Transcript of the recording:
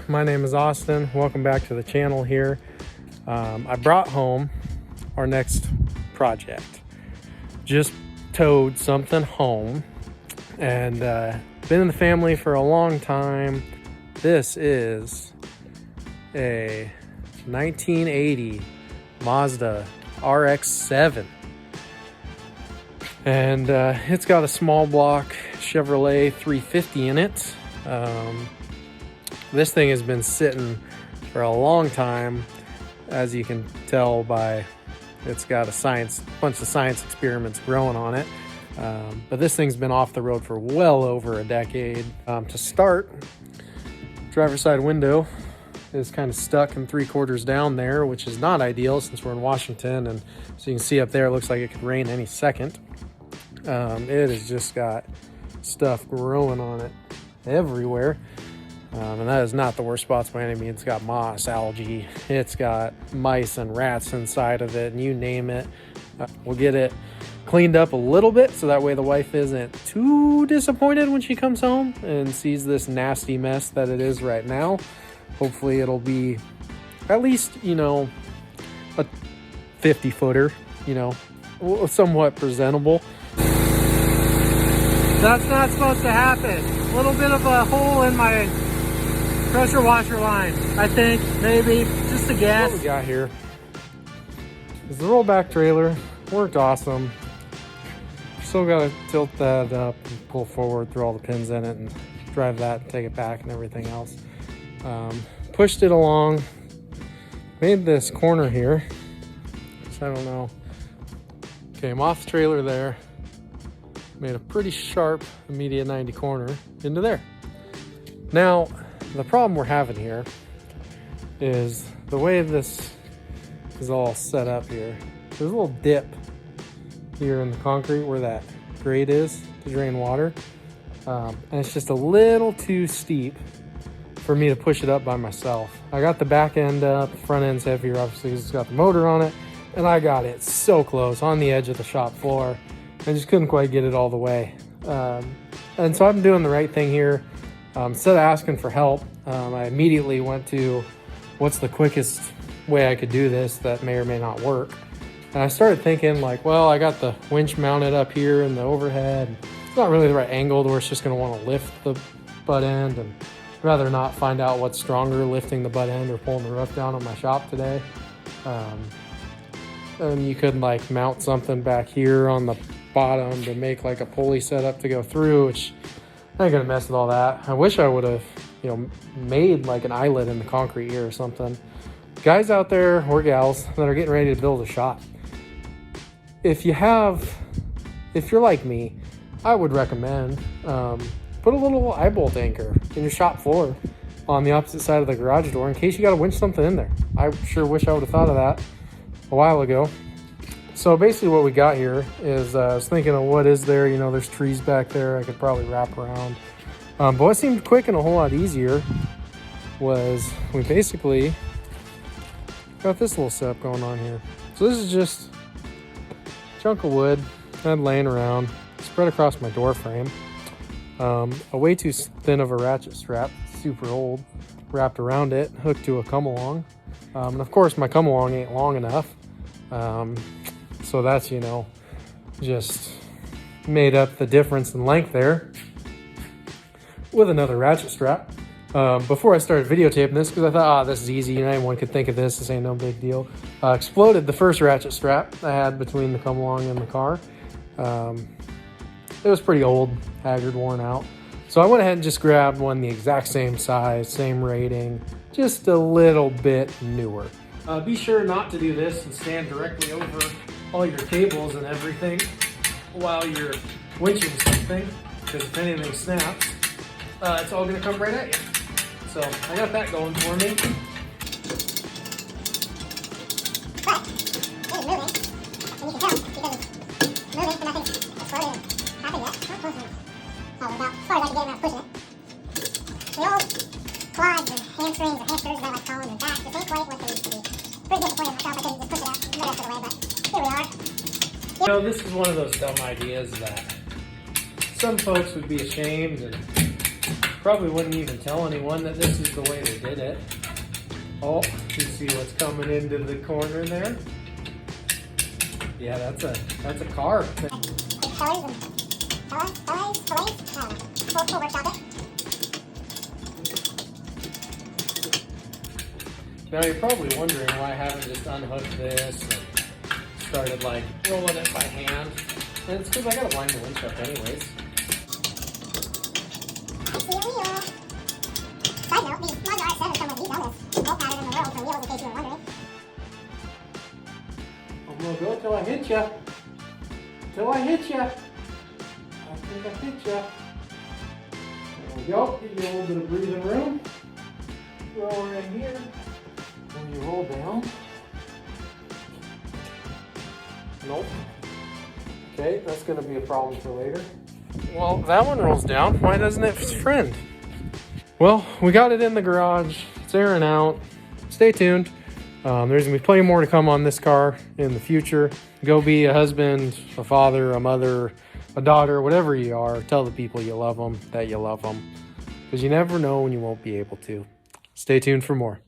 my name is Austin. Welcome back to the channel here. I brought home our next project. Just towed something home and been in the family for a long time. This is a 1980 Mazda Rx7. And it's got a small block Chevrolet 350 in it. This thing has been sitting for a long time, as you can tell by it's got a bunch of science experiments growing on it. But this thing's been off the road for well over a decade. To start, driver's side window is kind of stuck and 3/4 down there, which is not ideal since we're in Washington. And so you can see up there, it looks like it could rain any second. It has just got stuff growing on it everywhere. And that is not the worst spots by any means. It's got moss, algae, it's got mice and rats inside of it, and you name it. We'll get it cleaned up a little bit so that way the wife isn't too disappointed when she comes home and sees this nasty mess that it is right now. Hopefully it'll be at least, a 50-footer, somewhat presentable. That's not supposed to happen. A little bit of a hole in my pressure washer line, I think, maybe, just a guess. What we got here is the rollback trailer. Worked awesome. Still got to tilt that up and pull forward through all the pins in it and drive that and take it back and everything else. Pushed it along, made this corner here, which I don't know, came off the trailer there, made a pretty sharp immediate 90 corner into there. Now, the problem we're having here is the way this is all set up here. There's a little dip here in the concrete where that grate is to drain water. And it's just a little too steep for me to push it up by myself. I got the back end up, front end's heavier obviously because it's got the motor on it, and I got it so close on the edge of the shop floor. I just couldn't quite get it all the way. And so I'm doing the right thing here. Instead of asking for help, I immediately went to what's the quickest way I could do this that may or may not work. And I started thinking like, well, I got the winch mounted up here in the overhead. It's not really the right angle to where it's just gonna wanna lift the butt end, and I'd rather not find out what's stronger, lifting the butt end or pulling the roof down on my shop today. And you could like mount something back here on the bottom to make like a pulley setup to go through, which I ain't gonna mess with all that. I wish I would have, made like an eyelet in the concrete here or something. Guys out there or gals that are getting ready to build a shop, if you're like me, I would recommend put a little eye bolt anchor in your shop floor on the opposite side of the garage door in case you got to winch something in there. I sure wish I would have thought of that a while ago. So basically what we got here is I was thinking of what is there. There's trees back there I could probably wrap around. But what seemed quick and a whole lot easier was we basically got this little setup going on here. So this is just a chunk of wood I had laying around, spread across my door frame. A way too thin of a ratchet strap, super old, wrapped around it, hooked to a come-along. And of course my come-along ain't long enough. So that's, just made up the difference in length there with another ratchet strap. Before I started videotaping this, because I thought, this is easy, anyone could think of this ain't no big deal. Exploded the first ratchet strap I had between the come-along and the car. It was pretty old, haggard, worn out. So I went ahead and just grabbed one the exact same size, same rating, just a little bit newer. Be sure not to do this and stand directly over all your cables and everything while you're winching something, because if anything snaps, it's all gonna come right at you. So I got that going for me. But it is moving, and you can tell because it's moving, but nothing's exploded or happened yet. Not close enough. So about as far as I can get around pushing it. The old quads and hamstrings or hamsters, as I like to call them, and back, this ain't quite what they used to be. Pretty disappointed myself, I couldn't just push it out the rest of the way, but here we are. This is one of those dumb ideas that some folks would be ashamed and Probably wouldn't even tell anyone that this is the way they did it. Oh, you see what's coming into the corner there? Yeah, that's a car. Now you're probably wondering why I haven't just unhooked this and started like rolling it by hand. And it's because I gotta line the winch up anyways. Side note, the Mazda Rx7 come with these helmets. Most pattern in the world for wheels, in case you were wondering. I'm gonna go till I hit ya. Till I hit ya. I think I hit ya. There we go. Give you a little bit of breathing room. Throw her in here. When you roll down. Nope. Okay, that's gonna be a problem for later. Well, that one rolls down. Why doesn't it friend? Well, we got it in the garage. It's airing out. Stay tuned. There's gonna be plenty more to come on this car in the future. Go be a husband, a father, a mother, a daughter, whatever you are. Tell the people you love them that you love them, because you never know when you won't be able to. Stay tuned for more.